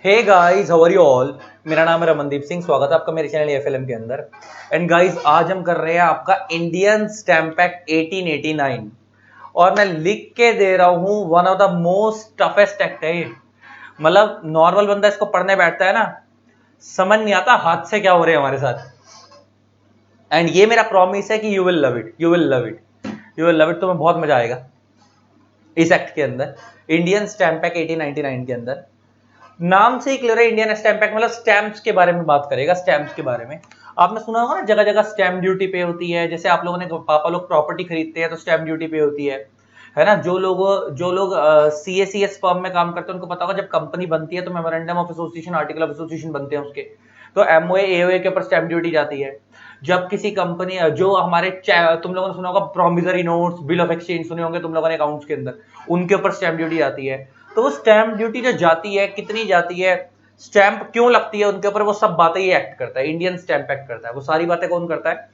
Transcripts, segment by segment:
Hey guys, how are you all. मेरा नाम है रमनदीप सिंह। स्वागत है आपका मेरे चैनल एफएलएम के अंदर। एंड गाइस, आज हम कर रहे हैं आपका इंडियन स्टैम्प एक्ट 1889 और मैं लिख के दे रहा हूं one of the most toughest act है ये। मतलब नॉर्मल बंदा इसको पढ़ने बैठता है ना, समझ नहीं आता हाथ से क्या हो रहे हैं हमारे साथ। एंड ये मेरा प्रॉमिस है कि you will love it, you will love it, you will love it. तुम्हें बहुत मजा आएगा इस एक्ट के अंदर, इंडियन स्टैम्प एक्ट 1899 के अंदर। नाम से ही क्लियर है, इंडियन स्टैम्प एक्ट मतलब स्टैम्प्स के बारे में बात करेगा। स्टैम्प्स के बारे में आपने सुना होगा ना, जगह जगह स्टैम्प ड्यूटी पे होती है। जैसे आप लोगों ने, पापा लोग प्रॉपर्टी खरीदते हैं तो स्टैम्प ड्यूटी पे होती है ना। जो लोग CACS फर्म में काम करते हैं उनको पता होगा, जब कंपनी बनती है तो memorandum of association, article of association बनते हैं उसके, तो MOA AOA के ऊपर स्टैम्प ड्यूटी जाती है। जब किसी कंपनी, जो हमारे तुम लोगों ने सुना होगा promissory notes, bill of exchange सुने होंगे तुम लोगों ने अकाउंट्स के अंदर, उनके ऊपर स्टैम्प ड्यूटी आती है। तो वो स्टैम्प ड्यूटी जो जाती है, कितनी जाती है, स्टैंप क्यों लगती है उनके ऊपर, वो सब बातें ये एक्ट करता है, इंडियन स्टैम्प एक्ट करता है। वो सारी बातें कौन करता है?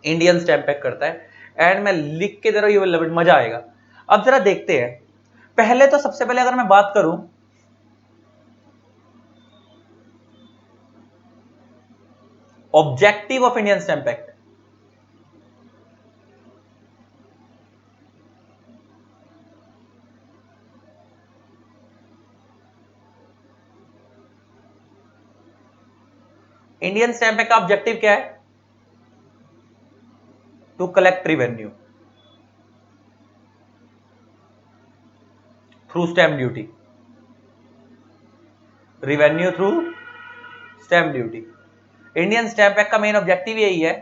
इंडियन स्टैम्प एक्ट करता है। एंड मैं लिख के दे रहा हूं, यू विल लव इट, मजा आएगा। अब जरा देखते हैं। पहले तो सबसे पहले अगर मैं बात करूं, objective of Indian stamp act. Indian stamp act का ऑब्जेक्टिव क्या है? To collect revenue through stamp duty, revenue through stamp duty. Indian stamp act का मेन ऑब्जेक्टिव यही है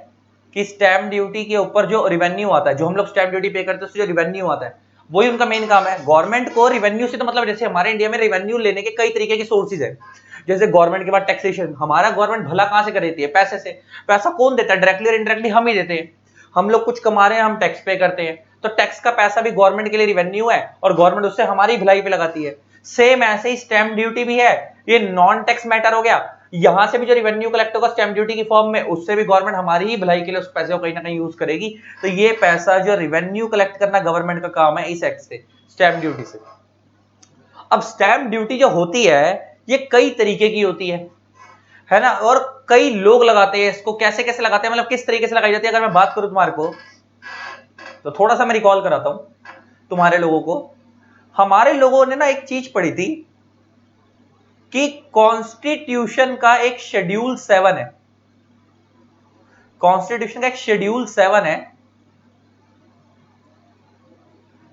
कि स्टैम्प ड्यूटी के ऊपर जो रिवेन्यू आता है, जो हम लोग स्टैम्प ड्यूटी पे करते हैं, उससे जो रिवेन्यू आता है, वही उनका मेन काम है। गवर्नमेंट को रिवेन्यू से तो मतलब, जैसे हमारे इंडिया में रिवेन्यू लेने के कई तरीके के सोर्सेज है। जैसे गवर्नमेंट के बाद टैक्सेशन, हमारा गवर्नमेंट भला कहां से कर देती है? पैसे से। पैसा कौन देता है? डायरेक्टली और इनडायरेक्टली हम ही देते हैं। हम लोग कुछ कमा रहे हैं, हम टैक्स पे करते हैं, तो टैक्स का पैसा भी गवर्नमेंट के लिए रिवेन्यू है और गवर्नमेंट उससे हमारी भलाई पे लगाती है। सेम ऐसे ही स्टैम्प ड्यूटी भी है। ये नॉन टैक्स मैटर हो गया। यहां से भी जो रिवेन्यू कलेक्ट होगा स्टैम्प ड्यूटी की फॉर्म में, उससे भी गवर्नमेंट हमारी ही भलाई के लिए उस पैसे को कहीं ना कहीं यूज करेगी। तो ये पैसा जो रिवेन्यू कलेक्ट करना गवर्नमेंट का काम है इस एक्ट से, स्टैम्प ड्यूटी से। अब स्टैम्प ड्यूटी जो होती है, ये कई तरीके की होती है ना। और कई लोग लगाते हैं इसको। कैसे कैसे लगाते हैं, मतलब किस तरीके से लगाई जाती है, अगर मैं बात करूं तुम्हारे को, तो थोड़ा सा मैं रिकॉल कराता हूं तुम्हारे लोगों को। हमारे लोगों ने ना एक चीज पढ़ी थी कि कॉन्स्टिट्यूशन का एक शेड्यूल 7 है। कॉन्स्टिट्यूशन का एक शेड्यूल 7 है।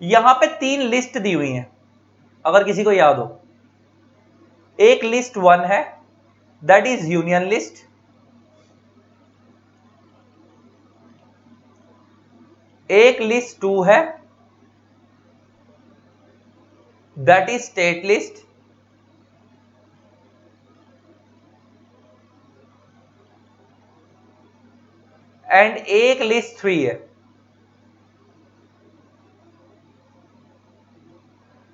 यहां पे 3 लिस्ट दी हुई हैं, अगर किसी को याद हो। एक लिस्ट 1 है, दैट इज यूनियन लिस्ट। एक लिस्ट 2 है, that is state list. And एक लिस्ट 3 है,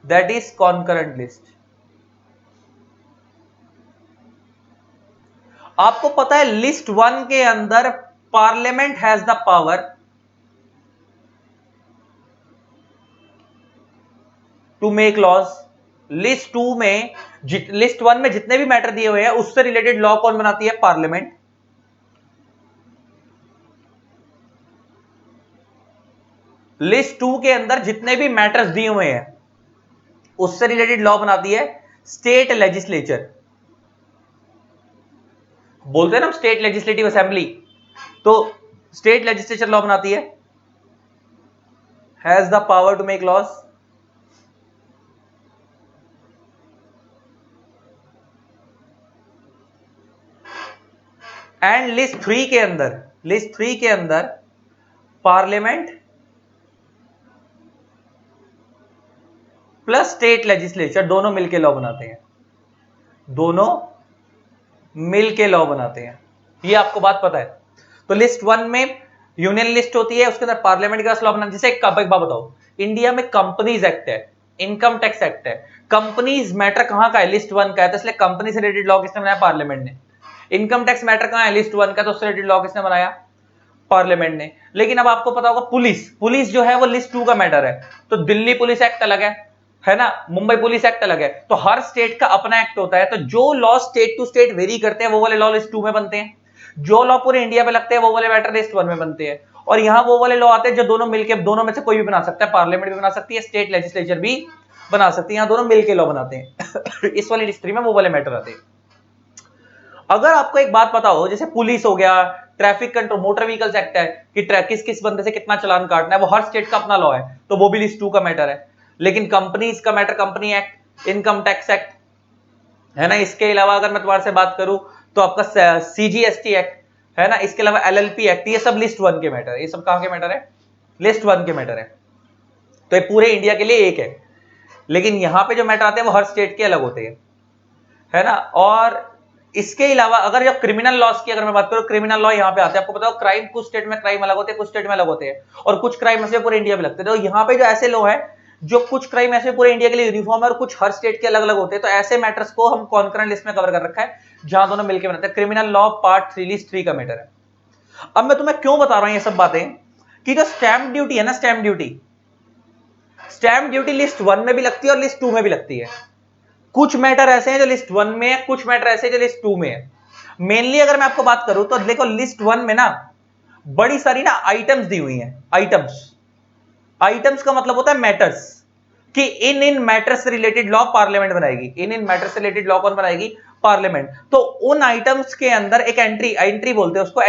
दैट इज कॉन्करेंट लिस्ट। आपको पता है लिस्ट 1 के अंदर parliament has the power to make laws. List 2 में, लिस्ट 1 में जितने भी मैटर दिए हुए हैं उससे रिलेटेड लॉ कौन बनाती है? पार्लियामेंट। लिस्ट 2 के अंदर जितने भी मैटर्स दिए हुए हैं उससे रिलेटेड लॉ बनाती है स्टेट लेजिस्लेचर। बोलते हैं ना हम स्टेट लेजिस्लेटिव असेंबली, तो स्टेट लेजिस्लेचर लॉ बनाती है, has the power to make laws. And list 3 के अंदर पार्लियामेंट प्लस स्टेट लेजिस्लेचर दोनों मिलकर लॉ बनाते हैं। दोनों मिलके लॉ बनाते हैं, ये आपको बात पता है। तो लिस्ट 1 में यूनियन लिस्ट होती है, उसके अंदर पार्लियामेंट के पास लॉ बनाते हैं। जैसे एक बात बताओ, इंडिया में कंपनीज एक्ट है, इनकम टैक्स एक्ट है। कंपनीज मैटर कहां का है? लिस्ट 1 का है, तो इसलिए कंपनी से रिलेटेड लॉ किसने बनाया? पार्लियामेंट ने। इनकम टैक्स मैटर कहां है? लिस्ट 1 का, तो उससे रिलेटेड लॉ किसने बनाया? पार्लियामेंट ने। लेकिन अब आपको पता होगा पुलिस जो है वो लिस्ट 2 का मैटर है, तो दिल्ली पुलिस एक्ट अलग है ना, मुंबई पुलिस एक्ट अलग है। तो हर स्टेट का अपना एक्ट होता है, तो जो law state to state vary करते हैं वो वाले लॉ लिस्ट 2 में बनते हैं, जो लॉ पूरे इंडिया पे लगते हैं वो वाले मैटर लिस्ट 1 में बनते हैं। और यहाँ वो वाले लॉ आते हैं जो दोनों मिलकर, दोनों में से कोई भी बना सकता है, पार्लियामेंट भी बना सकती है, स्टेट लेजिस्लेचर भी बना सकती है, यहाँ दोनों मिलकर लॉ बनाते हैं। इस वाली लिस्ट 3 में वो वाले मैटर आते हैं। अगर आपको एक बात पता हो, जैसे पुलिस हो गया, traffic control, motor vehicles act है कि किस किस बंदे से कितना चालान काटना है, वो हर स्टेट का अपना लॉ है, तो वो भी लिस्ट 2 का मैटर है। लेकिन कंपनीज का matter company act, income tax act, है ना। इसके अलावा अगर मैं तुम्हारे से बात करूं तो आपका सीजीएसटी एक्ट, है ना। इसके अलावा एलएलपी एक्ट, ये सब लिस्ट 1 के मैटर है। ये सब कहां के मैटर है? लिस्ट 1 के मैटर है। तो ये पूरे इंडिया के लिए एक है, लेकिन यहां पे जो मैटर आते हैं वो हर स्टेट के अलग होते हैं, है ना। और इसके अलावा अगर जो क्रिमिनल लॉस की अगर मैं बात करूं, क्रिमिनल लॉ यहाँ पे आते हैं। आपको पता हो क्राइम कुछ स्टेट में क्राइम अलग होते हैं, कुछ स्टेट में अलग होते हैं, और कुछ क्राइम ऐसे पूरे इंडिया में लगते हैं। तो यहाँ पे जो ऐसे लॉ है, जो कुछ क्राइम ऐसे पूरे इंडिया के लिए यूनिफॉर्म है और कुछ हर स्टेट के अलग अलग होते हैं, तो ऐसे मैटर्स को हम कॉन्करेंट लिस्ट में कवर कर रखा है, जहां दोनों मिलकर बनाते हैं। क्रिमिनल लॉ पार्ट 3 लिस्ट 3 का मैटर है। अब मैं तुम्हें क्यों बता रहा हूं ये सब बातें, कि जो स्टैंप ड्यूटी है ना, स्टैंप ड्यूटी लिस्ट 1 में भी लगती है और लिस्ट 2 में भी लगती है। कुछ मैटर ऐसे हैं जो लिस्ट 1 में है, कुछ मैटर ऐसे हैं जो लिस्ट 2 में है। मेनली अगर मैं आपको बात करूं तो देखो, लिस्ट 1 में ना बड़ी सारी ना आइटम्स दी हुई हैं। आइटम्स का मतलब होता है मैटर्स, कि इन मैटर्स से रिलेटेड लॉ पार्लियामेंट बनाएगी। इन मैटर्स से रिलेटेड लॉ कौन बनाएगी? पार्लियामेंट। तो उन आइटम्स के अंदर एक एंट्री बोलते हैं उसको,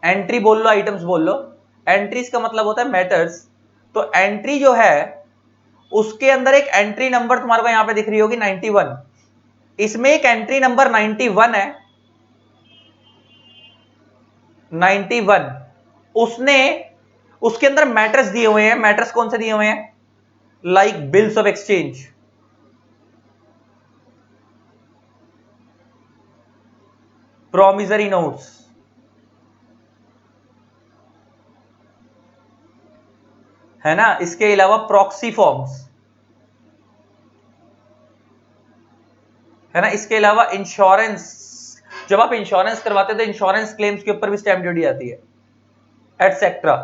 एंट्री बोल लो, आइटम्स बोल लो। एंट्रीज का मतलब होता है मैटर्स। तो एंट्री जो है उसके अंदर एक एंट्री नंबर तुम्हारे को यहां पे दिख रही होगी 91। इसमें एक एंट्री नंबर 91 है, 91। उसके अंदर मैटर्स दिए हुए हैं। मैटर्स कौन से दिए हुए हैं? Like bills of exchange, promissory notes, है ना। इसके अलावा प्रॉक्सी फॉर्म्स, है ना। इसके अलावा इंश्योरेंस, जब आप इंश्योरेंस करवाते हैं तो इंश्योरेंस क्लेम्स के ऊपर भी स्टैंप ड्यूटी आती है, एटसेट्रा।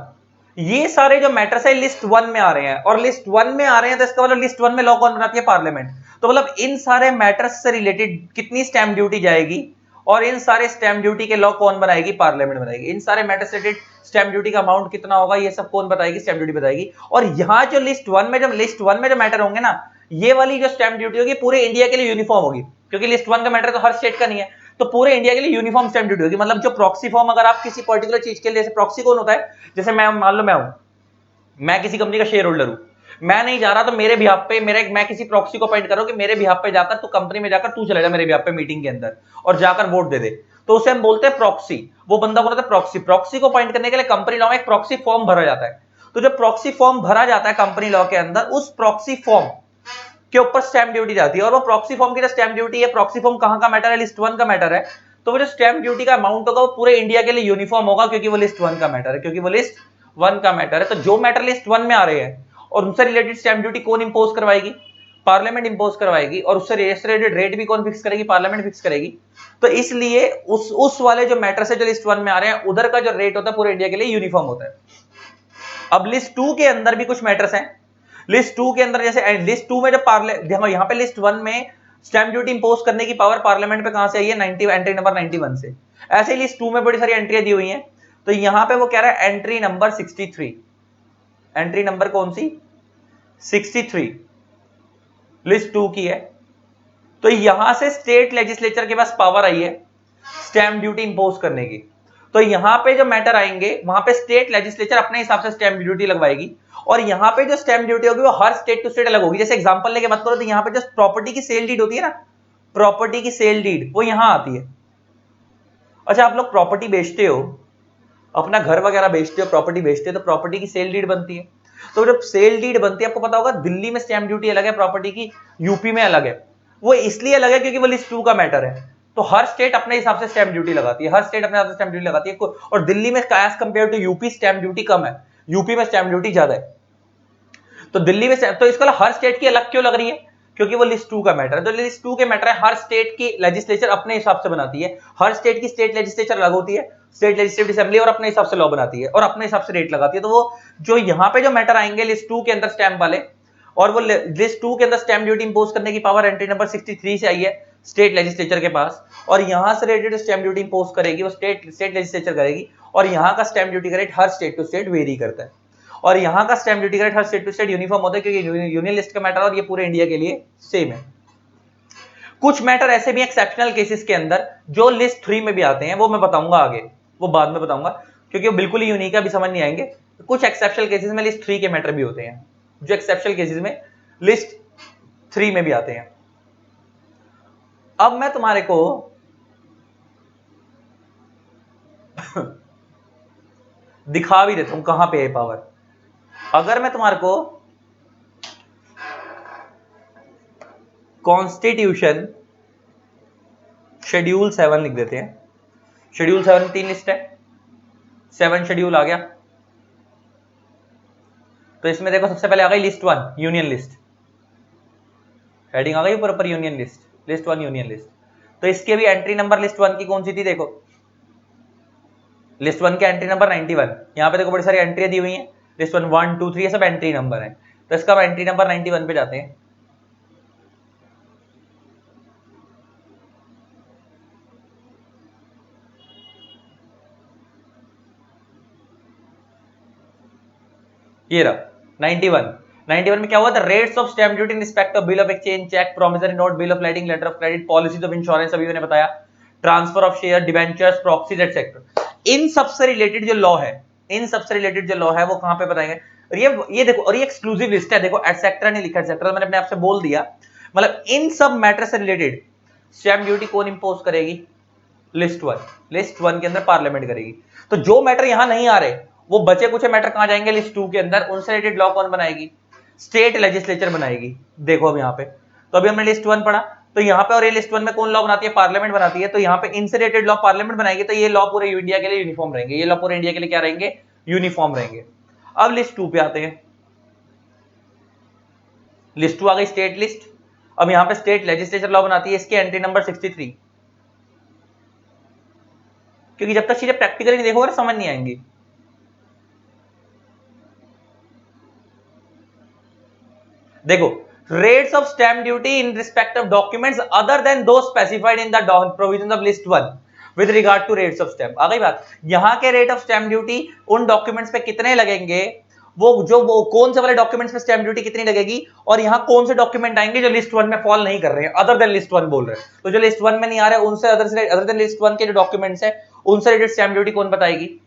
ये सारे जो मैटर्स है लिस्ट 1 में आ रहे हैं, और लिस्ट 1 में आ रहे हैं तो इसका मतलब लिस्ट 1 में लॉ कौन बनाती है? पार्लियामेंट। तो मतलब इन सारे मैटर्स से रिलेटेड कितनी स्टैंप ड्यूटी जाएगी, और इन सारे स्टैंप ड्यूटी के लॉ कौन बनाएगी? पार्लियामेंट बनाएगी। इन सारे मैटर्स से रिलेटेड स्टैंप ड्यूटी का अमाउंट कितना होगा, ये सब कौन बताएगी? स्टैंप ड्यूटी बताएगी। और यहां जो लिस्ट 1 में जो मैटर होंगे ना, ये वाली जो स्टैंप ड्यूटी होगी पूरे इंडिया के लिए यूनिफॉर्म होगी, क्योंकि लिस्ट 1 का मैटर तो हर स्टेट का नहीं है, तो पूरे इंडिया के लिए यूनिफॉर्म स्टैंप ड्यूटी होगी। मतलब जो प्रॉक्सी फॉर्म, अगर आप किसी पर्टिकुलर चीज के लिए, जैसे प्रॉक्सी कौन होता है? जैसे मैं मान लो मैं किसी कंपनी का शेयर होल्डर हूं, मैं नहीं जा रहा, तो मेरे बिहाफ पे मैं किसी प्रॉक्सी को अपॉइंट कर रहा हूं कि मेरे बिहाफ पे जाकर तू कंपनी में जाकर तू चला जा मेरे बिहाफ पे मीटिंग के अंदर और जाकर वोट दे दे, तो उसे हम बोलते हैं प्रॉक्सी। वो बंदा बोलता है प्रॉक्सी को अपॉइंट करने के लिए कंपनी लॉ में एक प्रॉक्सी फॉर्म भरा जाता है। तो जब प्रॉक्सी फॉर्म भरा जाता है कंपनी लॉ के अंदर, उस प्रॉक्सी फॉर्म के ऊपर स्टैंप ड्यूटी जाती है। और वो प्रॉक्सी फॉर्म की जो स्टैंप ड्यूटी है, प्रॉक्सी फॉर्म कहां का मैटर है? लिस्ट 1 का मैटर है। तो वो जो स्टैंप ड्यूटी का अमाउंट होगा वो पूरे इंडिया के लिए यूनिफॉर्म होगा, क्योंकि वो लिस्ट 1 का मैटर है। तो जो मैटर लिस्ट 1 में आ रहे हैं और उनसे रिलेटेड स्टैंप ड्यूटी कौन इंपोज करवाएगी? पार्लियामेंट इंपोज करवाएगी। और उससे रिलेटेड रेट भी कौन फिक्स करेगी? पार्लियामेंट फिक्स करेगी। तो इसलिए उस वाले जो मैटर से जो लिस्ट 1 में आ रहे हैं, उधर का जो रेट होता है पूरे इंडिया के लिए यूनिफॉर्म होता है। अब लिस्ट 2 के अंदर भी कुछ मैटर्स हैं। लिस्ट 2 के अंदर, जैसे लिस्ट 2 में जब यहाँ पे लिस्ट 1 में स्टैंप ड्यूटी इंपोज करने की पावर पार्लियामेंट पे कहां से आई है? एंट्री नंबर 91 से। ऐसे ही लिस्ट 2 में बड़ी सारी एंट्रियां दी हुई हैं। तो यहां पे वो कह रहा है एंट्री नंबर 63। एंट्री नंबर कौन सी? 63 लिस्ट 2 की है। तो यहां से स्टेट लेजिस्लेचर के पास पावर आई है स्टैंप ड्यूटी इंपोज करने की। तो यहां पे जो मैटर आएंगे वहां पे स्टेट लेजिस्लेचर अपने हिसाब से स्टैंप ड्यूटी लगवाएगी, और यहां पे जो स्टैंप ड्यूटी होगी वो हर स्टेट टू स्टेट अलग होगी। जैसे एग्जांपल लेके बात करो तो यहां पे जो प्रॉपर्टी की सेल डीड होती है ना, प्रॉपर्टी की सेल डीड वो यहां आती है। अच्छा, आप लोग प्रॉपर्टी बेचते हो, अपना घर वगैरह बेचते हो, प्रॉपर्टी बेचते हो, तो प्रॉपर्टी की सेल डीड बनती है। तो जब सेल डीड बनती है, आपको पता होगा दिल्ली में स्टैंप ड्यूटी अलग है प्रॉपर्टी की, यूपी में अलग है। वो इसलिए अलग है क्योंकि वो लिस्ट 2 का मैटर है। तो हर स्टेट अपने हिसाब से स्टैंप ड्यूटी लगाती है, हर स्टेट अपने हिसाब से स्टैंप ड्यूटी लगाती है। और दिल्ली में as compared to UP stamp duty कम है, यूपी में स्टैंप ड्यूटी ज्यादा है। तो दिल्ली में तो इसका हर स्टेट की अलग क्यों लग रही है? क्योंकि वो लिस्ट 2 का मैटर है। तो लिस्ट 2 के मैटर है, हर स्टेट की लेजिस्लेचर अपने हिसाब से बनाती है, हर स्टेट की स्टेट लेजिस्लेचर अलग होती है, स्टेट लेजिस्लेटिव असेंबली, और अपने हिसाब से लॉ बनाती है और अपने हिसाब से रेट लगाती है। तो वो जो यहाँ पे जो मैटर आएंगे लिस्ट 2 के अंदर स्टैंप वाले, और वो लिस्ट 2 के अंदर स्टैंप ड्यूटी इंपोज करने की पावर एंट्री नंबर 63 से आई है स्टेट लेजिस्लेचर के पास, और यहां से रेटेड स्टैंप ड्यूटी इंपोज करेगी वो स्टेट लेजिस्लेचर करेगी, और यहां का स्टैंप ड्यूटी का रेट हर स्टेट टू स्टेट वेरी करता है, और यहां का स्टैंप ड्यूटी का रेट हर स्टेट टू स्टेट यूनिफॉर्म होता है, क्योंकि यूनियन लिस्ट का मैटर और ये पूरे इंडिया के लिए सेम है। कुछ मैटर ऐसे भी एक्सेप्शनल केसेस के अंदर जो लिस्ट 3 में भी आते हैं, वो मैं बताऊंगा आगे, वो बाद में बताऊंगा, क्योंकि वो बिल्कुल ही यूनिक है, अभी समझ नहीं आएंगे। कुछ एक्सेप्शनल केसेस में लिस्ट 3 के मैटर भी होते हैं, जो एक्सेप्शनल केसेस में लिस्ट 3 में भी आते हैं। अब मैं तुम्हारे को दिखा भी देता हूं कहां पे है पावर। अगर मैं तुम्हारे को कॉन्स्टिट्यूशन शेड्यूल 7 लिख देते हैं, शेड्यूल 7 3 लिस्ट है, 7 शेड्यूल आ गया। तो इसमें देखो सबसे पहले आ गई लिस्ट 1 यूनियन लिस्ट, हेडिंग आ गई ऊपर ऊपर union list, list 1 union list. तो इसके भी एंट्री नंबर लिस्ट 1 की कौन सी थी, देखो लिस्ट 1 के एंट्री नंबर 91, यहां पे देखो बड़ी सारी एंट्री दी हुई हैं, लिस्ट 1 1 2 3 ये सब एंट्री नंबर है। तो इसका एंट्री नंबर 91 पे जाते हैं। ये रहा 91 में क्या हुआ था, rates of stamp duty in respect of bill of exchange, cheque, promissory note, bill of lading, letter of credit, policies of insurance, अभी मैंने बताया, transfer of share, debentures, proxies etcetera, इन सबसे रिलेटेड जो लॉ है, इन सबसे रिलेटेड जो law है वो कहां पे बताएंगे। और ये देखो, और ये एक्सक्लूसिव लिस्ट है, देखो एटसेट्रा नहीं लिखा, एटसेट्रा मैंने अपने आप से बोल दिया, मतलब इन सब मैटर से रिलेटेड स्टैम्प ड्यूटी कौन इंपोज करेगी, लिस्ट 1 के अंदर पार्लियामेंट करेगी। तो जो मैटर यहां नहीं आ रहे, वो बचे कुछ मैटर कहां जाएंगे, लिस्ट 2 के अंदर, उनसे रिलेटेड लॉ कौन बनाएगी, स्टेट लेजिस्लेचर बनाएगी। देखो अब यहां पे, तो अभी हमने लिस्ट 1 पढ़ा, तो यहां पे और ये लिस्ट 1 में कौन लॉ बनाती है, पार्लियामेंट बनाती है। तो यहां पे इनसे रिलेटेड लॉ पार्लियामेंट बनाएगी, तो ये लॉ पूरे इंडिया के लिए यूनिफॉर्म रहेंगे, ये लॉ पूरे इंडिया के लिए क्या रहेंगे, यूनिफॉर्म रहेंगे। अब लिस्ट 2 पे आते हैं, लिस्ट 2 आ गई स्टेट लिस्ट। अब यहां पे स्टेट लेजिस्लेचर लॉ बनाती है, इसकी एंट्री नंबर 63, क्योंकि जब तक चीजें प्रैक्टिकली नहीं देखोगे समझ नहीं आएंगी। देखो, rates of stamp duty in respect of documents other than those specified in the provisions of list 1 with regard to rates of stamp. आ गई बात, यहां के रेट ऑफ स्टैम्प ड्यूटी उन डॉक्यूमेंट्स पे कितने लगेंगे, वो कौन से वाले डॉक्यूमेंट्स पे स्टैम्प ड्यूटी कितनी लगेगी, और यहां कौन से डॉक्यूमेंट आएंगे जो लिस्ट 1 में फॉल नहीं कर रहे हैं, अदर देन लिस्ट 1 बोल रहे हैं। तो जो लिस्ट 1 में नहीं आ रहे उनसे अदर देन लिस्ट 1 के जो डॉक्यूमेंट्स है उनसे रिलेटेड स्टैम्प ड्यूटी कौन बताएगी,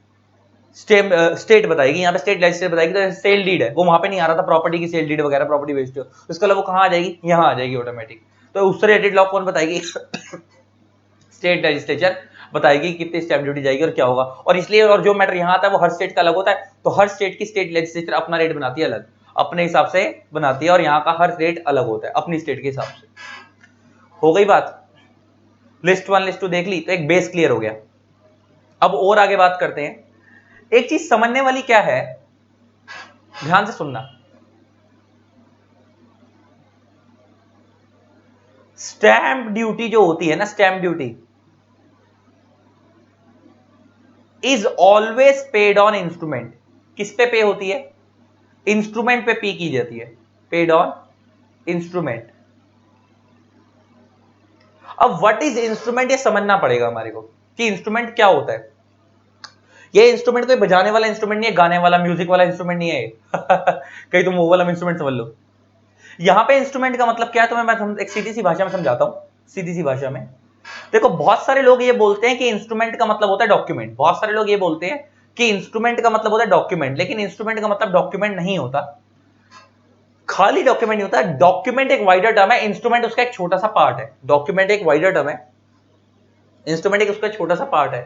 स्टेट बताएगी। यहाँ पे स्टेट लेजिस्लेचर बताएगी। तो सेल डीड है वो वहां पे नहीं आ रहा था, प्रॉपर्टी की सेल डीड वगैरह, प्रॉपर्टी बेस्ड, तो इसका वो कहां आ जाएगी, यहाँ आ जाएगी ऑटोमेटिक। तो उससे रिलेटेड लॉ कौन बताएगी, स्टेट लेजिस्लेचर बताएगी कितनी स्टैम्प ड्यूटी जाएगी और क्या होगा। और इसलिए, और जो मैटर यहाँ आता है वो हर स्टेट का अलग होता है, तो हर स्टेट की स्टेट लेजिस्लेचर अपना रेट बनाती है अलग, अपने हिसाब से बनाती है, और यहाँ का हर रेट अलग होता है अपनी स्टेट के हिसाब से। हो गई बात, लिस्ट 1 लिस्ट 2 देख ली, तो एक बेस क्लियर हो गया। अब और आगे बात करते हैं। एक चीज समझने वाली क्या है, ध्यान से सुनना, स्टैंप ड्यूटी जो होती है ना, stamp duty is always paid on instrument. किस पे पे होती है, इंस्ट्रूमेंट पे पे की जाती है, पेड ऑन इंस्ट्रूमेंट। अब व्हाट इज इंस्ट्रूमेंट, ये समझना पड़ेगा हमारे को कि इंस्ट्रूमेंट क्या होता है। ये इंस्ट्रूमेंट कोई बजाने वाला इंस्ट्रूमेंट नहीं है, गाने वाला, म्यूजिक वाला इंस्ट्रूमेंट नहीं है कहीं तुम वो वाला इंस्ट्रूमेंट समझ लो। यहां पे इंस्ट्रूमेंट का मतलब क्या है, तुम्हें मैं एक सीधी सी भाषा में समझाता हूं, सीधी सी भाषा में। देखो, बहुत सारे लोग ये बोलते हैं कि इंस्ट्रूमेंट का मतलब होता है डॉक्यूमेंट, बहुत सारे लोग ये बोलते हैं कि इंस्ट्रूमेंट का मतलब होता है डॉक्यूमेंट, लेकिन इंस्ट्रूमेंट का मतलब डॉक्यूमेंट नहीं होता, खाली डॉक्यूमेंट नहीं होता। डॉक्यूमेंट एक वाइडर टर्म है, इंस्ट्रूमेंट उसका एक छोटा सा पार्ट है। डॉक्यूमेंट एक वाइडर टर्म है, इंस्ट्रूमेंट एक उसका छोटा सा पार्ट है।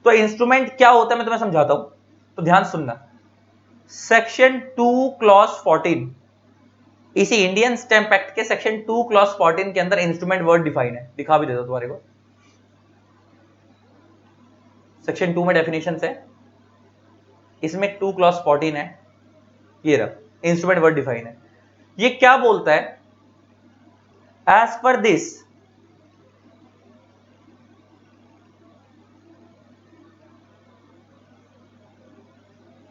तो इंस्ट्रूमेंट क्या होता है मैं तुम्हें समझाता हूं, तो ध्यान सुनना। सेक्शन 2 क्लॉज 14, इसी इंडियन स्टैंप एक्ट के सेक्शन 2 क्लॉज 14 के अंदर इंस्ट्रूमेंट वर्ड डिफाइन है, दिखा भी देता हूं तुम्हारे को। सेक्शन 2 में डेफिनेशन है, इसमें 2 क्लॉज 14 है, ये रहा इंस्ट्रूमेंट वर्ड डिफाइन है। ये क्या बोलता है As per this,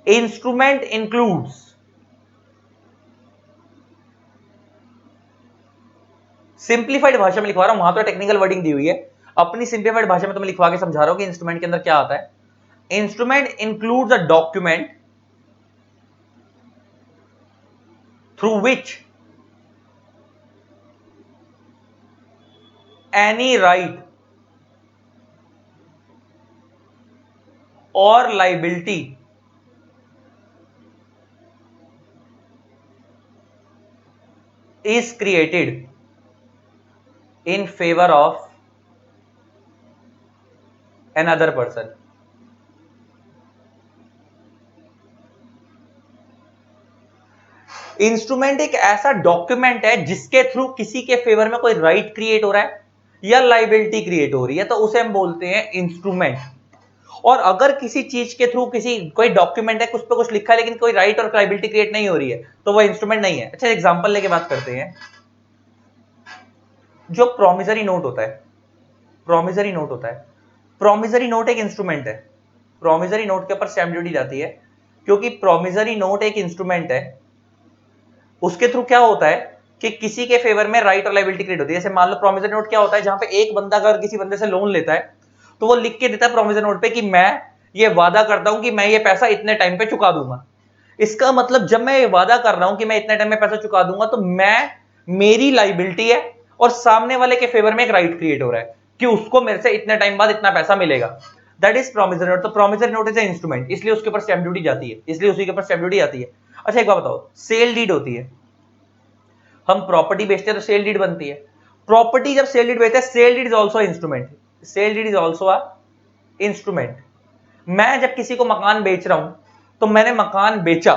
instrument includes simplified भाषा में लिखवा रहा हूं, वहां तो टेक्निकल वर्डिंग दी हुई है, अपनी सिंप्लीफाइड भाषा में तो मैं लिखवा के समझा रहा हूं कि इंस्ट्रूमेंट के अंदर क्या आता है. Instrument includes a document through which any right or liability is created in favor of another person. Instrument एक ऐसा डॉक्यूमेंट है जिसके थ्रू किसी के फेवर में कोई राइट क्रिएट हो रहा है या लाइबिलिटी क्रिएट हो रही है, तो उसे हम बोलते हैं इंस्ट्रूमेंट. और अगर किसी चीज के थ्रू किसी कोई डॉक्यूमेंट है, कुछ पे कुछ लिखा है लेकिन कोई राइट और लाइबिलिटी क्रिएट नहीं हो रही है, तो वो इंस्ट्रूमेंट नहीं है. अच्छा, एग्जांपल लेके बात करते हैं. जो प्रोमिसरी नोट होता है, प्रोमिसरी नोट होता है, प्रोमिसरी नोट एक इंस्ट्रूमेंट है. प्रोमिसरी नोट के ऊपर स्टैम्प ड्यूटी जाती है क्योंकि प्रोमिसरी नोट एक इंस्ट्रूमेंट है. उसके थ्रू क्या होता है कि किसी के फेवर में राइट और लाइबिलिटी क्रिएट होती है. जैसे मान लो प्रोमिसरी नोट क्या होता है, जहां पे एक बंदा अगर किसी बंदे से लोन लेता है तो वो लिख के देता है प्रोमिसरी नोट पे कि मैं ये वादा करता हूं कि मैं ये पैसा इतने टाइम पे चुका दूंगा. इसका मतलब जब मैं ये वादा कर रहा हूं कि मैं इतने टाइम में पैसा चुका दूंगा, तो मैं, मेरी लाइबिलिटी है और सामने वाले के फेवर में एक राइट क्रिएट हो रहा है कि उसको मेरे से इतने टाइम बाद इतना पैसा मिलेगा. That is promissory note. तो promissory note is a instrument, इसलिए उसके ऊपर स्टैम्प ड्यूटी जाती है, इसलिए उसी के ऊपर स्टैम्प ड्यूटी आती है. अच्छा, एक बात बताओ, सेल डीड होती है, हम प्रॉपर्टी बेचते हैं तो सेल डीड बनती है. प्रॉपर्टी जब सेल डीड बेचते हैं, sale deed is also instrument. Sale deed is also a instrument. मैं जब किसी को मकान बेच रहा हूं, तो मैंने मकान बेचा,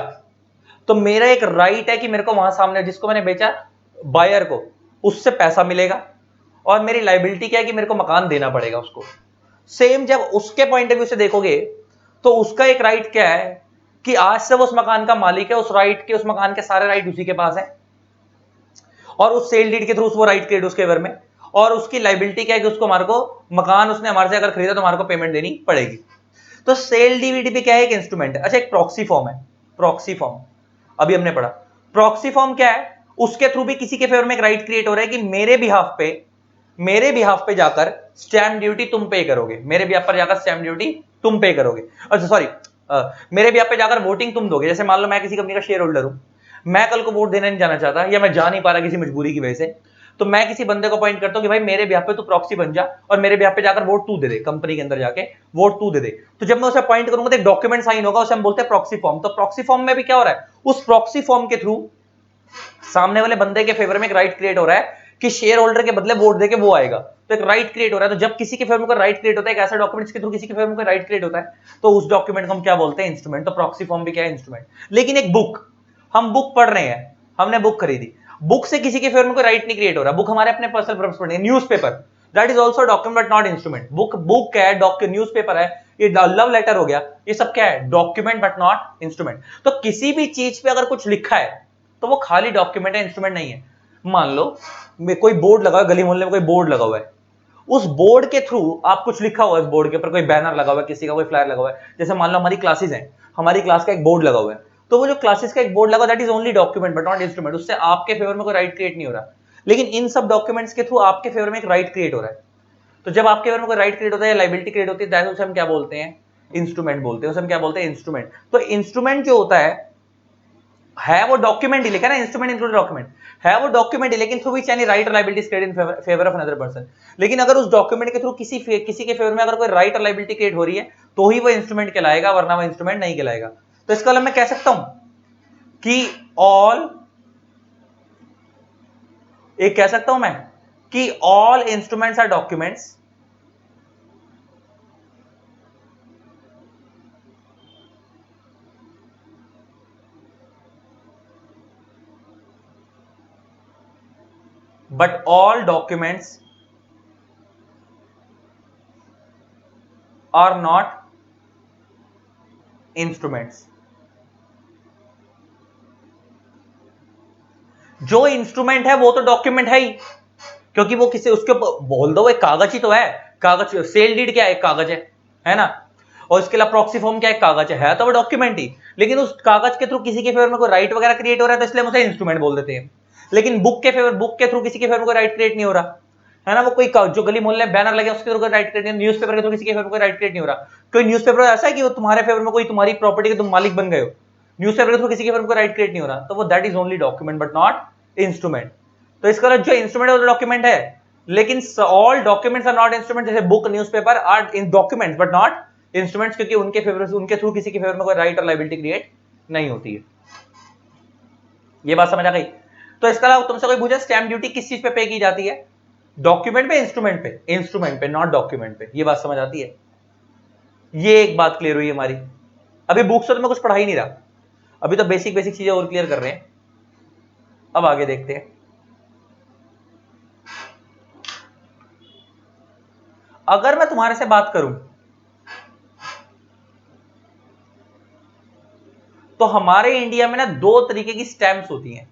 तो मेरा एक राइट है कि मेरे को वहां सामने जिसको मैंने बेचा, बायर को, उससे पैसा मिलेगा. और मेरी लाइबिलिटी क्या है कि मेरे को मकान देना पड़ेगा उसको. सेम जब उसके पॉइंट ऑफ व्यू से देखोगे तो उसका एक राइट क्या है कि आज से वो उस मकान का मालिक है, उस राइट के, उस मकान के सारे राइट उसी के पास है. और उस सेल डीड के थ्रू वो राइट क्रिएट उसके फेवर में. और उसकी लाइबिलिटी क्या है कि उसको, हमारे को मकान उसने हमारे से अगर खरीदा तो हमारे को पेमेंट देनी पड़ेगी. तो सेल डीवीडी भी क्या है, एक इंस्ट्रूमेंट है. अच्छा, एक प्रॉक्सी फॉर्म है. प्रॉक्सी फॉर्म अभी हमने पढ़ा. प्रॉक्सी फॉर्म क्या है, उसके थ्रू भी किसी के फेवर में एक राइट क्रिएट हो रहा है कि मेरे बिहाफ पे जाकर स्टैम्प ड्यूटी तुम पे करोगे, मेरे बिहाफ पर जाकर स्टैम्प ड्यूटी तुम पे करोगे. अच्छा सॉरी, मेरे बिहाफ पे जाकर वोटिंग तुम दोगे. जैसे मान लो मैं किसी कंपनी का शेयर होल्डर हूं, मैं कल को वोट देने नहीं जाना चाहता या मैं जा नहीं पा रहा किसी मजबूरी की वजह से, तो मैं किसी बंदे को पॉइंट करता हूं कि भाई मेरे बिहाफ पे तू प्रॉक्सी बन जा और मेरे बिहाफ पे जाकर वोट तू दे दे, कंपनी के अंदर जाके वोट तू दे दे. तो जब मैं उसे पॉइंट करूंगा तो एक डॉक्यूमेंट साइन होगा, उसे हम बोलते हैं प्रॉक्सी फॉर्म. तो प्रॉक्सी फॉर्म में भी क्या हो रहा है, उस प्रॉक्सी फॉर्म के थ्रू सामने वाले बंदे के फेवर में एक राइट क्रिएट हो रहा है कि शेयर होल्डर के बदले वोट देके वो आएगा. तो एक राइट क्रिएट हो रहा है. तो जब किसी के फेवर में कोई राइट क्रिएट होता है, एक ऐसा डॉक्यूमेंट के थ्रू किसी के फेवर में कोई राइट क्रिएट होता है, तो उस डॉक्यूमेंट को हम क्या बोलते हैं, इंस्ट्रूमेंट. तो प्रॉक्सी फॉर्म भी क्या है, इंस्ट्रूमेंट. लेकिन एक बुक, हम बुक पढ़ रहे हैं, हमने बुक खरीदी, बुक से किसी के फेवर में कोई राइट नहीं क्रिएट हो रहा, बुक हमारे अपने पर्सनल पर्पस पढ़ने. Newspaper, that is also document but not instrument. Book क्या है, न्यूज़पेपर है, ये लव लेटर हो गया, ये सब क्या है, डॉक्यूमेंट बट नॉट इंस्ट्रूमेंट. तो किसी भी चीज पे अगर कुछ लिखा है तो वो खाली डॉक्यूमेंट है, इंस्ट्रूमेंट नहीं है. मान लो कोई बोर्ड लगा है, गली मोहल्ले में कोई बोर्ड लगा हुआ है, उस बोर्ड के थ्रू आप कुछ लिखा हुआ है, इस बोर्ड के ऊपर कोई बैनर लगा हुआ है, किसी का कोई फ्लायर लगा हुआ है. जैसे मान लो हमारी क्लासेस हैं, हमारी क्लास का एक बोर्ड लगा हुआ है, तो वो जो क्लासेस का एक बोर्ड लगा, that is only document but not instrument. उससे आपके फेवर में कोई राइट क्रिएट नहीं हो रहा. लेकिन इन सब डॉक्यूमेंट्स के थ्रू आपके फेवर में एक राइट क्रिएट हो रहा है. तो जब आपके फेवर में कोई राइट क्रिएट होता है या लाइबिलिटी क्रिएट होती है, उसे हम क्या बोलते हैं, इंस्ट्रूमेंट बोलते हैं. उसे हम क्या बोलते हैं, इंस्ट्रूमेंट. तो इंस्ट्रूमेंट जो होता है वो डॉक्यूमेंट ही, लिखा ना, इंस्ट्रूमेंट इंक्लूड डॉक्यूमेंट, है वो डॉक्यूमेंट ही, लेकिन थ्रू विच एनी राइट और liability create in favour of another person. लेकिन अगर उस डॉक्यूमेंट के थ्रू किसी के फेवर में अगर कोई राइट और लाइबिलिटी क्रिएट हो रही है, तो ही वो इंस्ट्रूमेंट कहलाएगा, वरना वो इंस्ट्रूमेंट नहीं कहलाएगा. तो इसका मतलब मैं कह सकता हूं कि ऑल, एक कह सकता हूं मैं कि all instruments are documents but all documents are not instruments. जो इंस्ट्रूमेंट है वो तो डॉक्यूमेंट है ही, क्योंकि वो किसी उसके बोल दो, वो एक कागज ही तो है, कागज सेल डीड क्या है, एक कागज है ना, और इसके अलावा प्रॉक्सी फॉर्म क्या एक कागज है तो वो डॉक्यूमेंट ही, लेकिन उस कागज के थ्रू किसी के फेवर में कोई राइट वगैरह क्रिएट हो रहा है तो इसलिए हम उसे इंस्ट्रूमेंट बोल देते हैं। लेकिन बुक के थ्रू किसी के फेवर में कोई राइट क्रिएट नहीं हो रहा है ना, वो कोई जो गली मोहल्ले में बैनर लगे उसके थ्रू राइट क्रिएट नहीं, न्यूज़पेपर के थ्रू किसी के फेवर में कोई राइट क्रिएट नहीं हो रहा। कोई न्यूज़पेपर ऐसा है कि वो तुम्हारे फेवर में कोई तुम्हारी प्रॉपर्टी के तुम मालिक बन गए हो, न्यूज़पेपर के थ्रू किसी के फेवर में कोई राइट क्रिएट नहीं हो रहा, तो वो that is only document but not instrument. तो इसका जो इंस्ट्रूमेंट है वो डॉक्यूमेंट है, लेकिन all documents are not instrument, जैसे book newspaper are in documents but not instruments, क्योंकि उनके फेवर उनके थ्रू किसी के फेवर में कोई राइट और लायबिलिटी क्रिएट नहीं होती है। ये बात समझ आ गई। तो इसका अलावा तुमसे कोई पूछे स्टैंप ड्यूटी किस चीज पे की जाती है, डॉक्यूमेंट पे इंस्ट्रूमेंट पे, इंस्ट्रूमेंट पे नॉट डॉक्यूमेंट पे। ये बात समझ आती है, ये एक बात क्लियर हुई हमारी। अभी बुक से तो मैं कुछ पढ़ा ही नहीं रहा, अभी तो बेसिक बेसिक चीजें और क्लियर कर रहे हैं। अब आगे देखते हैं। अगर मैं तुम्हारे से बात करूं तो हमारे इंडिया में ना दो तरीके की स्टैंप्स होती हैं।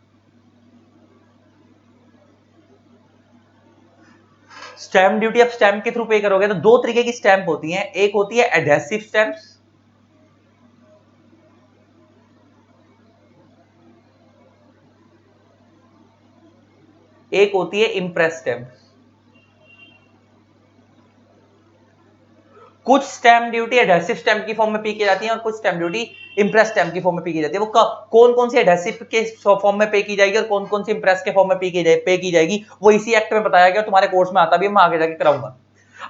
स्टैंप ड्यूटी आप स्टैंप के थ्रू पे करोगे तो दो तरीके की स्टैंप होती हैं, एक होती है एडहेसिव स्टैंप्स, एक होती है इंप्रेस स्टैंप्स। कुछ स्टैंप ड्यूटी एडहेसिव स्टैंप की फॉर्म में पे की जाती है और कुछ स्टैंप ड्यूटी इंप्रेस स्टैंप की फॉर्म में पे की जाती है। वो कौन कौन सी एडहेसिव के फॉर्म में पे की जाएगी और कौन कौन सी इंप्रेस के फॉर्म में पे की जाएगी वो इसी एक्ट में बताया गया, तुम्हारे कोर्स में आता भी है, मैं आगे जाके कराऊंगा।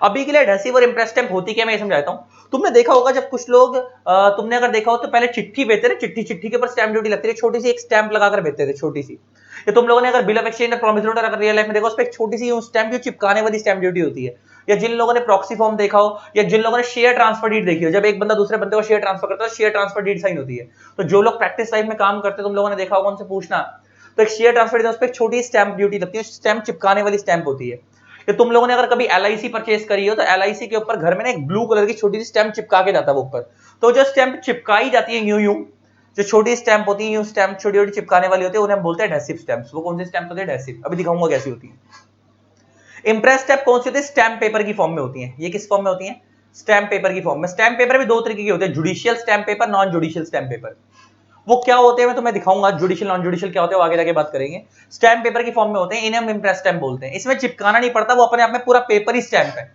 अभी के लिए एडहेसिव और इंप्रेस स्टैंप होती क्या मैं ये समझाता हूं। तुमने देखा होगा जब कुछ लोग तुमने अगर देखा हो तो पहले चिट्ठी भेजते थे, चिट्ठी चिट्ठी के ऊपर स्टैंप ड्यूटी लगती थी, छोटी सी एक स्टैंप लगाकर भेजते थे, छोटी सी। ये तुम लोगों ने अगर बिल ऑफ एक्सचेंज और प्रॉमिस नोट अगर रियल लाइफ में देखो, उस पर एक छोटी सी स्टैंप जो चिपकाने वाली स्टैंप ड्यूटी होती है। या जिन लोगों ने प्रॉक्सी फॉर्म देखा हो या जिन लोगों ने शेयर ट्रांसफर डीड देखी हो, जब एक बंदा दूसरे बंदे को शेयर ट्रांसफर करता है शेयर ट्रांसफर डीड साइन होती है। तो जो लोग प्रैक्टिस लाइफ में काम करते हैं तुम लोगों ने देखा होगा, उनसे पूछना। तो एक शेयर ट्रांसफर डीड उस पर एक छोटी स्टैंप ड्यूटी लगती है, स्टैंप चिपकाने वाली स्टैंप होती है। कि तुम लोगों ने अगर कभी LIC परचेस करी हो तो LIC के ऊपर घर में ना एक ब्लू कलर की छोटी सी स्टैंप चिपका के जाता है वो ऊपर। तो जो स्टैंप चिपकाई जाती है यूं यूं, जो छोटी स्टैंप होती है यूं स्टैंप छोटी छोटी चिपकाने वाली होती है, उन्हें हम बोलते हैं एडहेसिव स्टैंप्स। वो कौन सी स्टैंप होती है, एडहेसिव, अभी दिखाऊंगा कैसी होती है। इंप्रेस स्टैंप कौन सी होती है, स्टैंप पेपर की फॉर्म में होती है। ये किस फॉर्म में होती है, स्टैंप पेपर की फॉर्म में। स्टैंप पेपर भी दो तरीके के होते हैं, judicial stamp paper, non judicial stamp paper. वो क्या होते हैं मैं तुम्हें दिखाऊंगा, जुडिशियल नॉन जुडिशियल क्या होते हैं वो आगे जाके बात करेंगे। स्टैंप पेपर की फॉर्म में होते हैं, इन्हें हम इंप्रेस स्टैंप बोलते हैं। इसमें चिपकाना नहीं पड़ता, वो अपने आप में पूरा पेपर ही स्टैंप है,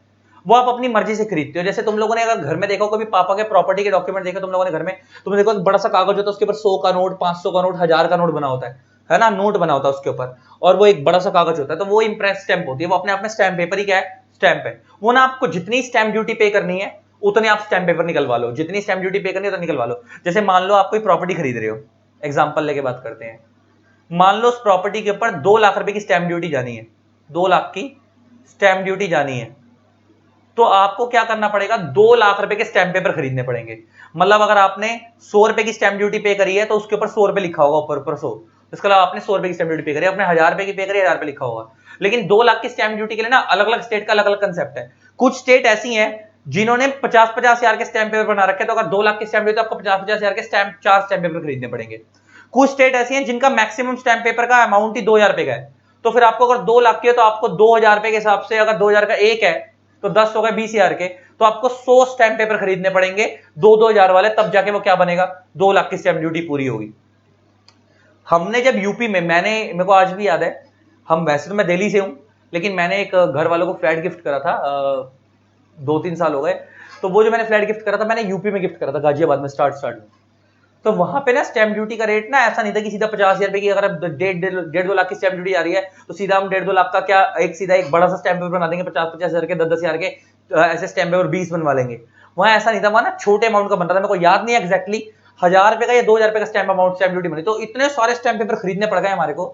वो आप अपनी मर्जी से खरीदते हो। जैसे तुम लोगों ने अगर घर में देखो कभी पापा के प्रॉपर्टी के डॉक्यूमेंट देखे तुम लोगों ने घर में, तुमने देखो एक बड़ा सा कागज होता है, उसके ऊपर 100 का नोट, 500 का नोट, 1000 का नोट बना होता है ना, नोट बना होता है उसके ऊपर, और वो एक बड़ा सा कागज होता है, तो वो इंप्रेस स्टैंप होती है। वो अपने आप में स्टैंप पेपर ही क्या है, स्टैंप है। वो ना आपको जितनी स्टैंप ड्यूटी पे करनी है उतने आप स्टैंप पेपर निकलवा लो, जितनी स्टैंप ड्यूटी पे करनी है उतना निकलवा लो। जैसे मान लो आप कोई प्रॉपर्टी खरीद रहे हो, एग्जाम्पल लेके बात करते हैं। मान लो उस प्रॉपर्टी के ऊपर 2 लाख रुपए की स्टैंप ड्यूटी जानी है, 2 लाख की स्टैंप ड्यूटी जानी है, तो आपको क्या करना पड़ेगा, 2 लाख रुपए के स्टैंप पेपर खरीदने पड़ेंगे। मतलब अगर आपने 100 रुपए की स्टैंप ड्यूटी पे करी है तो उसके ऊपर 100 रुपए लिखा होगा ऊपर ऊपर 100। इसके अलावा आपने 100 रुपए की स्टैंप ड्यूटी पे करी, आपने 1000 रुपए की पे करी, 1000 रुपए लिखा होगा। लेकिन 2 लाख की स्टैंप ड्यूटी के लिए ना अलग अलग स्टेट का अलग अलग कंसेप्ट है। कुछ स्टेट ऐसी हैं जिन्होंने 50-50 हजार के स्टैंप पेपर बना रखे, तो अगर 2 लाख की स्टैंप ड्यूटी तो आपको 50-50 हजार के स्टैंप 4 स्टैंप पेपर खरीदने पड़ेंगे। कुछ स्टेट ऐसी हैं जिनका मैक्सिमम स्टैंप पेपर का अमाउंट ही 2000 रुपए का है, तो फिर आपको अगर 2 लाख की है तो आपको 2000 रुपए के हिसाब से, अगर 2000 का एक है तो 10 हो गए 20,000 के, तो आपको 100 स्टैंप पेपर खरीदने पड़ेंगे 2-2 हजार वाले, तब जाके वो क्या बनेगा, 2 लाख की स्टैंप ड्यूटी पूरी होगी। हमने जब यूपी में, मेरे को आज भी याद है, हम वैसे तो मैं दिल्ली से हूं, लेकिन मैंने एक घर वालों को फ्लैट गिफ्ट करा था, 2-3 साल हो गए। तो वो जो मैंने फ्लैट गिफ्ट करा था मैंने यूपी में गिफ्ट करा था, गाजियाबाद में, स्टार्ट में। तो वहां पे ना स्टैंप ड्यूटी का रेट ना ऐसा नहीं था कि सीधा 50,000 रुपए की, अगर 1.5-2 लाख की स्टैंप ड्यूटी आ रही है तो सीधा हम 1.5-2 लाख का क्या एक सीधा एक बड़ा सा स्टैंप पेपर बना देंगे, 50-50 हजार के, 10-10 हजार के, ऐसे स्टैंप पेपर 20 बनवा लेंगे। वहां ऐसा नहीं था, वहां ना छोटे अमाउंट का बन रहा था, मेरे को याद नहीं एग्जैक्टली 1000 रुपए का या 2000 रुपए का स्टैंप अमाउंट स्टैंप ड्यूटी बनी। तो इतने सारे स्टैंप पेपर खरीदने पड़ गए हमारे को,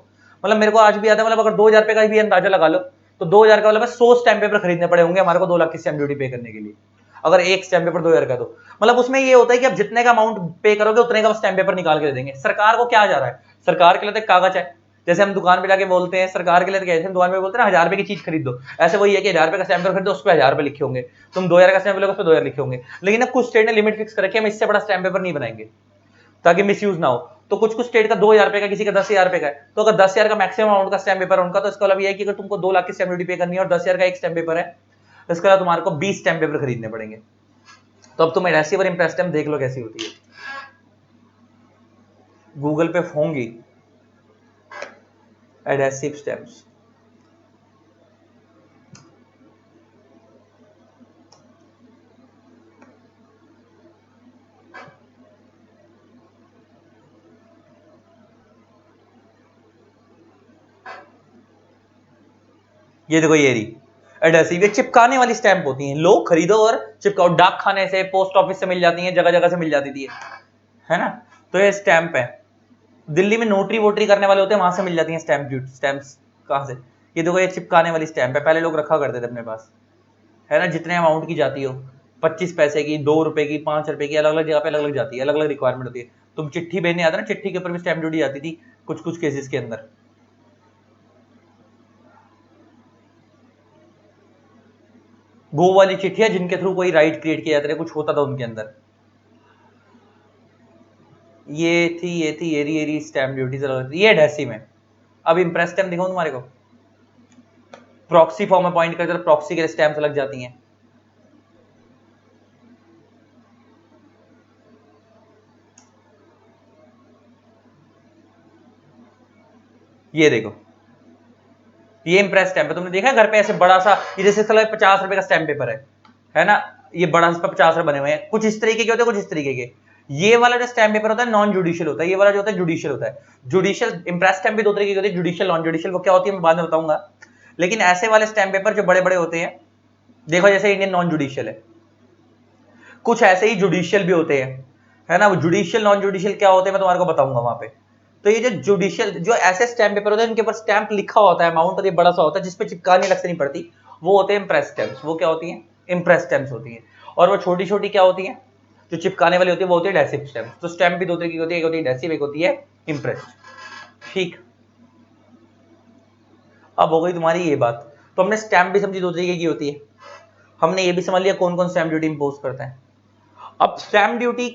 मतलब मेरे को आज भी याद है, मतलब अगर 2000 रुपए का भी अंदाजा लगा लो तो 2000 का मतलब 100 स्टैंप पेपर खरीदने पड़े होंगे हमारे को 2 लाख की स्टैंप ड्यूटी पे करने के लिए, अगर एक स्टैंप पेपर 2000 का। तो मतलब उसमें ये होता है कि आप जितने का अमाउंट पे करोगे उतने का स्टैंप पेपर निकाल के दे देंगे। सरकार को क्या जा रहा है, सरकार के लिए तो कागज है। जैसे हम दुकान पे जाके बोलते हैं सरकार के लिए, तो कैसे हम दुकान पे बोलते हैं ना 1000 रुपए की चीज खरीद दो, ऐसे वही है कि 1000 रुपए का स्टैंप पेपर खरीदो, उस पर 1000 रुपए लिखे होंगे। तुम 2000 का स्टैंप पेपर उस पर 2000 लिखे होंगे। लेकिन अब कुछ स्टेट ने लिमिट फिक्स कर रखी है, हम इससे बड़ा स्टैंप पेपर नहीं बनाएंगे ताकि मिसयूज ना हो। तो कुछ कुछ स्टेट का 2,000 रुपए का, किसी का 10,000 रुपए का है। तो अगर 10,000 का मैक्सिमम अमाउंट का स्टैम्प पेपर है उनका, तो इसका मतलब ये है कि अगर तुमको 2 लाख की स्टैम्प ड्यूटी पे करनी है और 10,000 का एक स्टैम्प पेपर है, तो इसका मतलब तुम्हारे को 20 स्टैम्प पेपर खरीदने पड़ेंगे। तो अब तुम एडहेसिव और इम्प्रेस स्टैम्प देख लो कैसी होती है, गूगल पे होंगी एडहेसिव स्टैम्प्स। ये देखो ये रही एडहेसिव, ये चिपकाने वाली स्टैंप होती हैं, लो खरीदो और चिपकाओ। डाक खाने से, पोस्ट ऑफिस से मिल जाती हैं, जगह जगह से मिल जाती थी, है ना। तो ये स्टैंप है, दिल्ली में नोटरी वोटरी करने वाले होते हैं, वहां से मिल जाती हैं स्टैम्प्स। कहां से? ये देखो ये चिपकाने वाली स्टैंप है, पहले लोग रखा करते थे अपने पास, है ना। जितने अमाउंट की जाती हो, 25 पैसे की, 2 रुपए की, 5 रुपए की, अलग अलग जगह पे अलग अलग जाती है, अलग अलग रिक्वायरमेंट होती है। तुम चिट्ठी भेजने आते ना, चिट्ठी के ऊपर भी स्टैंप ड्यूटी आती थी कुछ कुछ केसेस के अंदर। वो वाली चिट्ठियां जिनके थ्रू कोई राइट क्रिएट किया जाता था, कुछ होता था उनके अंदर। ये स्टैम्प ड्यूटी ये एडहेसिव में। अब इम्प्रेस स्टैम्प दिखाऊं तुम्हारे को, प्रॉक्सी फॉर्म में पॉइंट करते तो प्रॉक्सी के स्टैम्प्स लग जाती हैं। ये देखो ये इम्प्रेस स्टैम्प है, तुमने देखा घर पे ऐसे बड़ा सा, ये जैसे 50 रुपए का स्टैम्प पेपर है ना, ये बड़ा सा 50 रुपए बने हुए हैं, कुछ इस तरीके के होते हैं, कुछ इस तरीके के। ये वाला जो स्टैम्प पेपर होता है नॉन जुडिशियल होता है, ये वाला जो होता है जुडिशियल होता है। जुडिशियल इम्प्रेस स्टैम्प भी 2 तरीके की होती है, जुडिशियल नॉन जुडिशियल, वो क्या होती है मैं बाद में बताऊंगा। लेकिन ऐसे वाले स्टैम्प पेपर जो बड़े बड़े होते हैं, देखो जैसे इंडियन नॉन जुडिशियल है, कुछ ऐसे ही जुडिशियल भी होते हैं, है ना। वो जुडिशियल नॉन जुडिशियल क्या होते हैं मैं तुम्हारे को बताऊंगा वहां पे। तो ये जो जुडिशियल, जो ऐसे स्टैम्प पेपर होते हैं इनके ऊपर स्टैम्प लिखा होता है अमाउंट, और ये बड़ा सा होता है जिसपे चिपकानी अलग से नहीं पड़ती, वो होते हैं इम्प्रेस स्टैम्प्स। वो क्या होती हैं? इम्प्रेस स्टैम्प्स होती हैं। और वो छोटी छोटी क्या होती हैं, जो चिपकाने वाली होती है, वो होती है एडहेसिव स्टैम्प। तो स्टैम्प भी 2 तरीके की होती है, एक होती है एडहेसिव, एक होती है इम्प्रेस। ठीक, अब हो गई तुम्हारी ये बात। तो हमने स्टैम्प भी समझी 2 तरीके की होती है, हमने ये भी समझ लिया कौन कौन स्टैम्प ड्यूटी इंपोज करता है। अब स्टैम्प ड्यूटी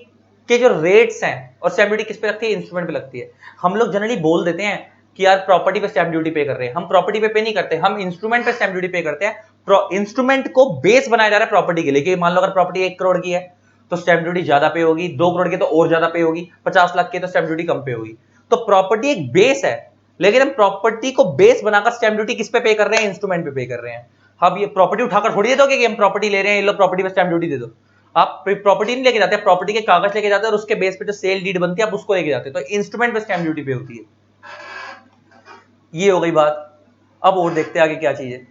के जो रेट्स हैं, और स्टैम्प ड्यूटी किस पे लगती है? इंस्ट्रूमेंट पे लगती है। हम लोग जनरली बोल देते हैं कि यार प्रॉपर्टी पे स्टैम्प ड्यूटी पे कर रहे हैं, हम प्रॉपर्टी पे नहीं करते, हम इंस्ट्रूमेंट पे स्टैम्प ड्यूटी पे करते हैं। इंस्ट्रूमेंट को बेस बनाया जा रहा है प्रॉपर्टी के लिए, कि मान लो अगर प्रॉपर्टी 1 करोड़ की है तो स्टैम्प ड्यूटी ज्यादा पे होगी, 2 करोड़ की तो और ज्यादा पे होगी, 50 लाख की तो स्टैम्प ड्यूटी कम पे होगी। तो प्रॉपर्टी एक बेस है, लेकिन हम प्रॉपर्टी को बेस बनाकर स्टैम्प ड्यूटी किस पे कर रहे हैं? इंस्ट्रूमेंट पे कर रहे हैं। अब ये प्रॉपर्टी उठाकर थोड़ी दे दोगे कि हम प्रॉपर्टी ले रहे हैं, ये लो प्रॉपर्टी पे स्टैम्प ड्यूटी दे दो। आप प्रॉपर्टी नहीं लेके जाते, प्रॉपर्टी के कागज लेके जाते हैं और उसके बेस पे जो सेल डीड बनती है आप उसको लेके जाते हैं। तो इंस्ट्रूमेंट पे स्टैम्प ड्यूटी पे होती है। ये हो गई बात। अब और देखते हैं आगे क्या चीज है।